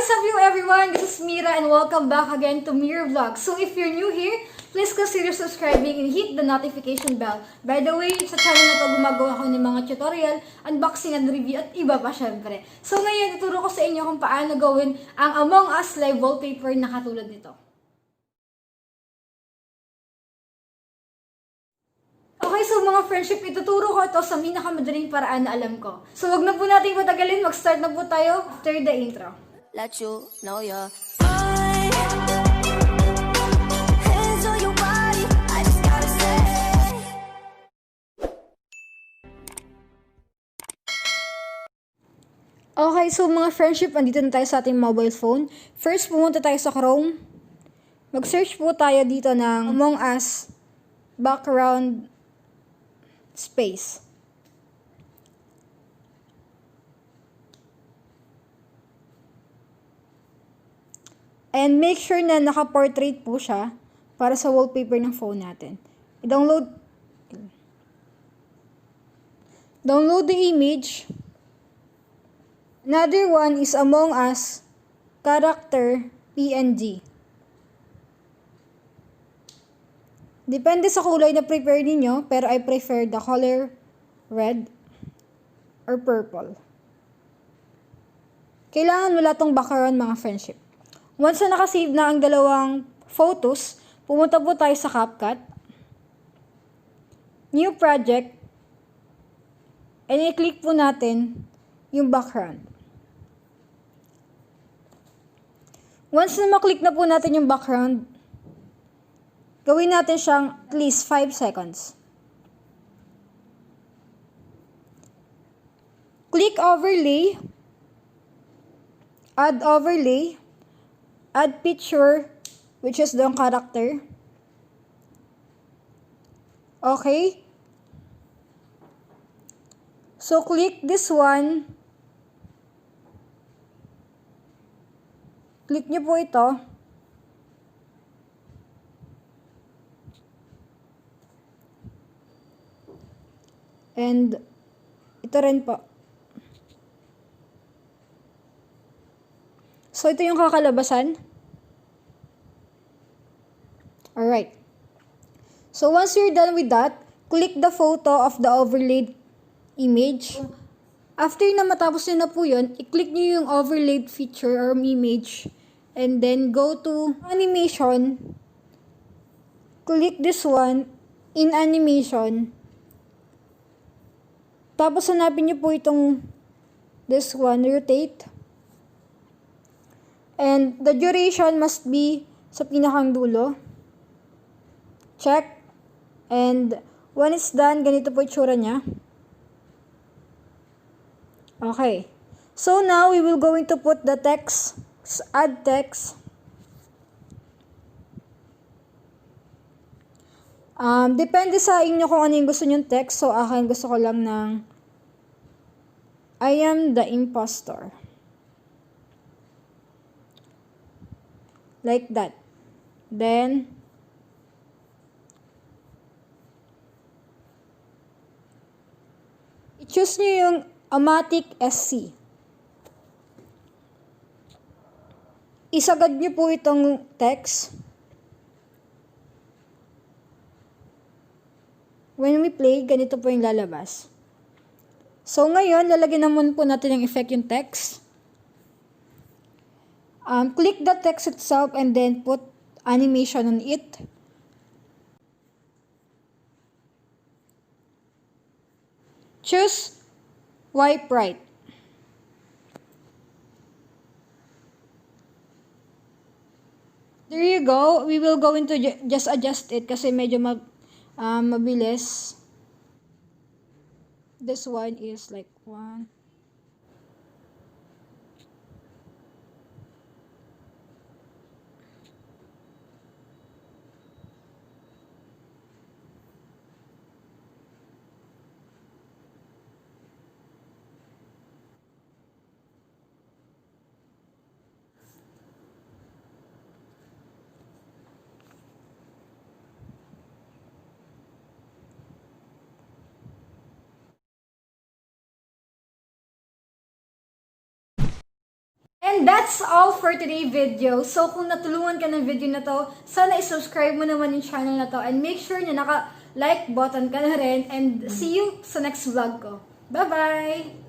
What's up you everyone? This is Mira and welcome back again to Mira Vlog. So if you're new here, please consider subscribing and hit the notification bell. By the way, sa channel na to gumagawa ko ng mga tutorial, unboxing and review at iba pa syempre. So ngayon, ituro ko sa inyo kung paano gawin ang Among Us Live Wallpaper na katulad nito. Okay, so mga friendship, ituturo ko ito sa pinakamadaling paraan na alam ko. So wag na po natin patagalin, mag-start na po tayo after the intro. Let you know you're fine. Hands on your body, I just gotta say. Okay, so mga friendship, andito na tayo sa ating mobile phone. First, pumunta tayo sa Chrome. Mag-search po tayo dito ng Among Us background space. And make sure na naka-portrait po siya para sa wallpaper ng phone natin. I-download the image. Another one is Among Us character PNG. Depende sa kulay na prepare ninyo, pero I prefer the color red or purple. Kailangan wala tong background mga friendship. Once na nakasave na ang dalawang photos, pumunta po tayo sa Capcut. New project. And i-click po natin yung background. Once na maklik na po natin yung background, gawin natin siyang at least 5 seconds. Click overlay. Add overlay. Add picture, which is the character. Okay. So, click this one. Click nyo po ito. And, ito rin po. So, ito yung kakalabasan. Alright. So, once you're done with that, click the photo of the overlaid image. After na matapos nyo na po yun, i-click nyo yung overlaid feature or image. And then, go to animation. Click this one, in animation. Tapos, hanapin nyo po itong this one, rotate. And the duration must be sa pinakang dulo. Check. And when it's done, ganito po itsura niya. Okay. So now, we will going to put the text, add text. Depende sa inyo kung ano yung gusto nyong text. So, akin gusto ko lang ng I am the imposter. Like that. Then, i-choose nyo yung Amatic SC. Isagad nyo po itong text. When we play, ganito po yung lalabas. So, ngayon, lalagyan naman po natin yung effect yung text. Click the text itself and then put animation on it. Choose wipe right. There you go. We will go into just adjust it kasi medyo mabilis. This one is like 1. And that's all for today's video. So kung natulungan ka ng video na to, sana i-subscribe mo naman yung channel na to and make sure na naka-like button ka na rin and see you sa next vlog ko. Bye-bye!